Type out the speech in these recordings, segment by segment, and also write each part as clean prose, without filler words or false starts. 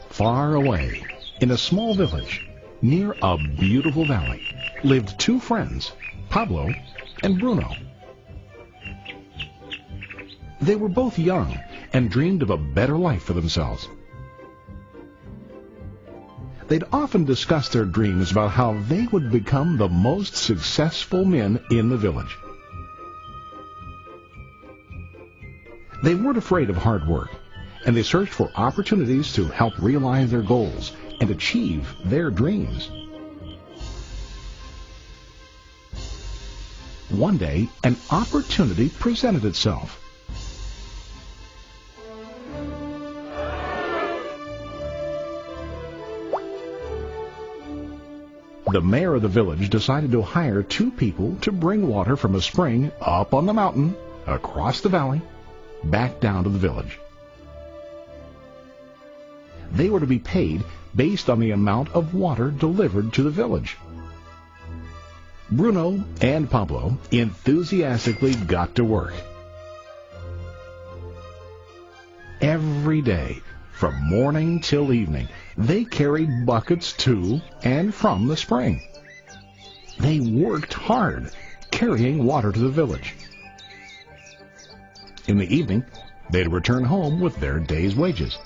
Far away, in a small village, near a beautiful valley, lived two friends, Pablo and Bruno. They were both young and dreamed of a better life for themselves. They'd often discussed their dreams about how they would become the most successful men in the village. They weren't afraid of hard work, and they searched for opportunities to help realize their goals and achieve their dreams. One day, an opportunity presented itself. The mayor of the village decided to hire two people to bring water from a spring up on the mountain, across the valley, back down to the village. They were to be paid based on the amount of water delivered to the village. Bruno and Pablo enthusiastically got to work. Every day, from morning till evening, they carried buckets to and from the spring. They worked hard, carrying water to the village. In the evening, they'd return home with their day's wages.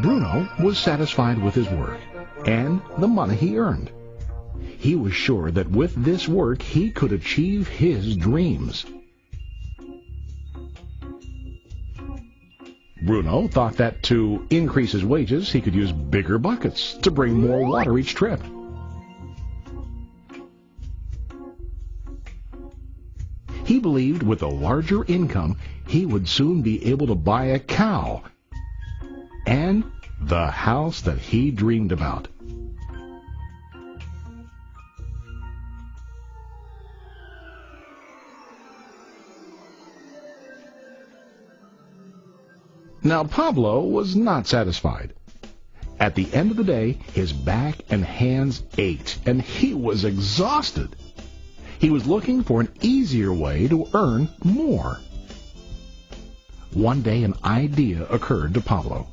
Bruno was satisfied with his work and the money he earned. He was sure that with this work he could achieve his dreams. Bruno thought that to increase his wages he could use bigger buckets to bring more water each trip. He believed with a larger income he would soon be able to buy a cow and the house that he dreamed about. Now Pablo was not satisfied. At the end of the day, his back and hands ached, and he was exhausted. He was looking for an easier way to earn more. One day an idea occurred to Pablo.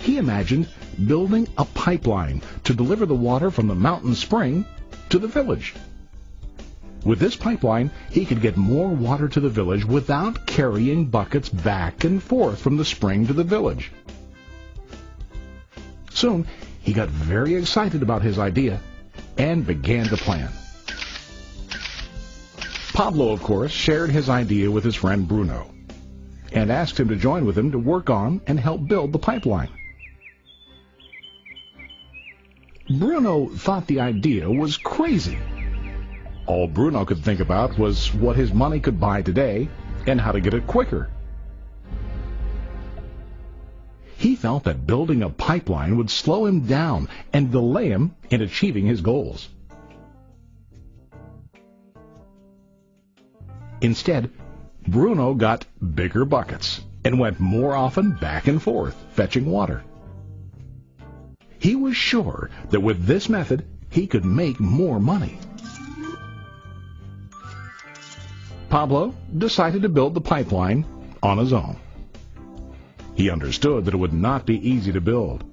He imagined building a pipeline to deliver the water from the mountain spring to the village. With this pipeline, he could get more water to the village without carrying buckets back and forth from the spring to the village. Soon, he got very excited about his idea and began to plan. Pablo, of course, shared his idea with his friend Bruno and asked him to join with him to work on and help build the pipeline. Bruno thought the idea was crazy. All Bruno could think about was what his money could buy today and how to get it quicker. He felt that building a pipeline would slow him down and delay him in achieving his goals. Instead, Bruno got bigger buckets and went more often back and forth fetching water. He was sure that with this method he could make more money. Pablo decided to build the pipeline on his own. He understood that it would not be easy to build,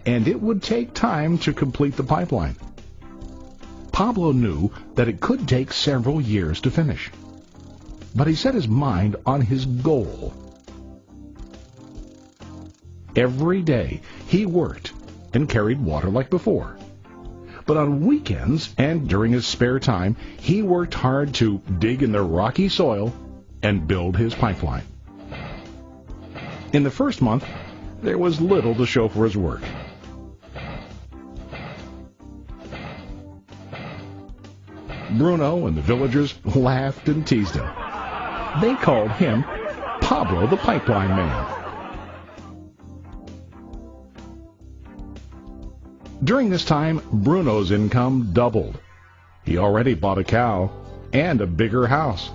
and it would take time to complete the pipeline. Pablo knew that it could take several years to finish, but he set his mind on his goal. Every day he worked and carried water like before. But on weekends and during his spare time, he worked hard to dig in the rocky soil and build his pipeline. In the first month, there was little to show for his work. Bruno and the villagers laughed and teased him. They called him Pablo the Pipeline Man. During this time, Bruno's income doubled. He already bought a cow and a bigger house.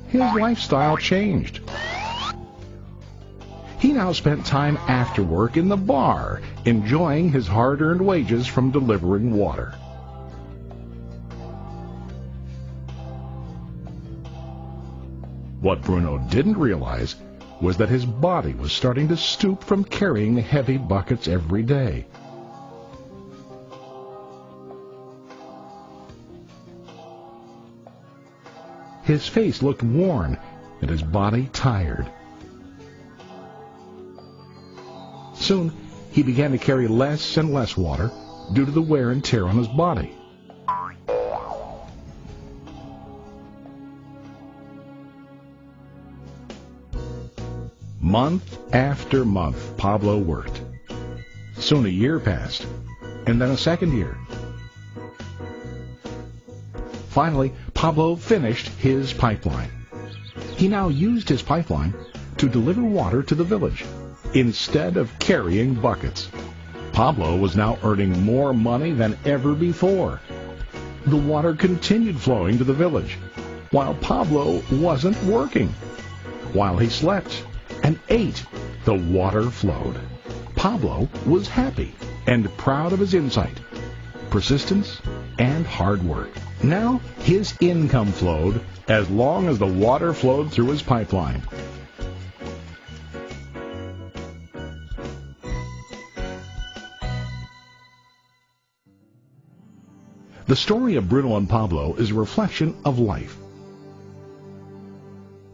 His lifestyle changed. He now spent time after work in the bar, enjoying his hard-earned wages from delivering water. What Bruno didn't realize was that his body was starting to stoop from carrying heavy buckets every day. His face looked worn and his body tired. Soon, he began to carry less and less water due to the wear and tear on his body. Month after month, Pablo worked. Soon a year passed, and then a second year. Finally, Pablo finished his pipeline. He now used his pipeline to deliver water to the village instead of carrying buckets. Pablo was now earning more money than ever before. The water continued flowing to the village, while Pablo wasn't working. While he slept and ate, the water flowed. Pablo was happy and proud of his insight, persistence, and hard work. Now his income flowed as long as the water flowed through his pipeline. The story of Bruno and Pablo is a reflection of life.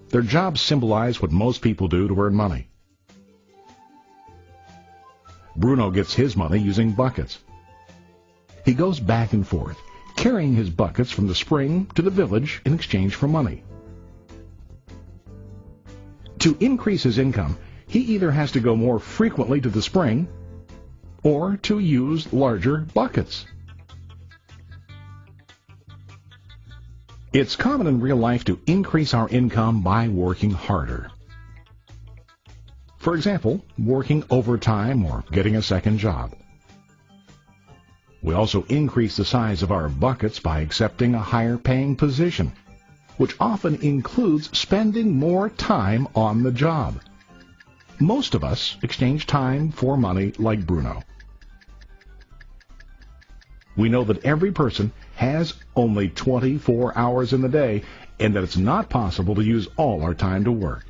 Their jobs symbolize what most people do to earn money. Bruno gets his money using buckets. He goes back and forth, carrying his buckets from the spring to the village in exchange for money. To increase his income, he either has to go more frequently to the spring or to use larger buckets. It's common in real life to increase our income by working harder. For example, working overtime or getting a second job. We also increase the size of our buckets by accepting a higher paying position, which often includes spending more time on the job. Most of us exchange time for money like Bruno. We know that every person has only 24 hours in the day and that it's not possible to use all our time to work.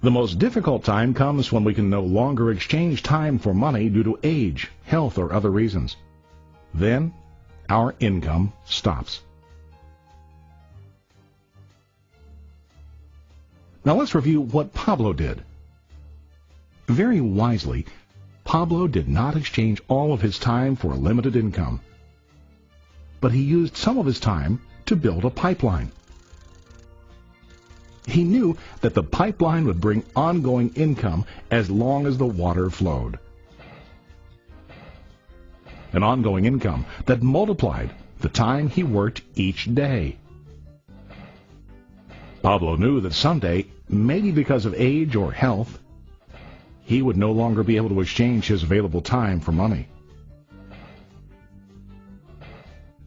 The most difficult time comes when we can no longer exchange time for money due to age, health, or other reasons. Then, our income stops. Now let's review what Pablo did. Very wisely, Pablo did not exchange all of his time for a limited income, but he used some of his time to build a pipeline. He knew that the pipeline would bring ongoing income as long as the water flowed. An ongoing income that multiplied the time he worked each day. Pablo knew that someday, maybe because of age or health, he would no longer be able to exchange his available time for money.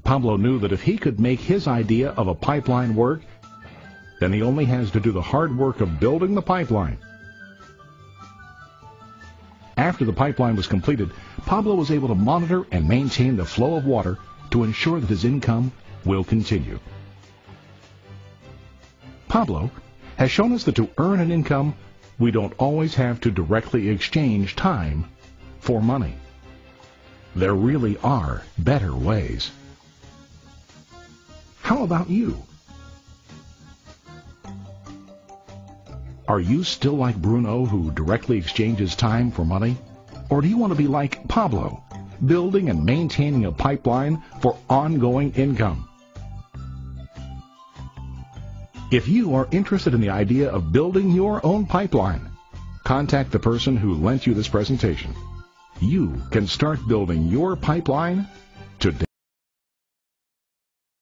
Pablo knew that if he could make his idea of a pipeline work, then he only has to do the hard work of building the pipeline. After the pipeline was completed, Pablo was able to monitor and maintain the flow of water to ensure that his income will continue. Pablo has shown us that to earn an income, we don't always have to directly exchange time for money. There really are better ways. How about you? Are you still like Bruno, who directly exchanges time for money? Or do you want to be like Pablo, building and maintaining a pipeline for ongoing income? If you are interested in the idea of building your own pipeline, contact the person who lent you this presentation. You can start building your pipeline today.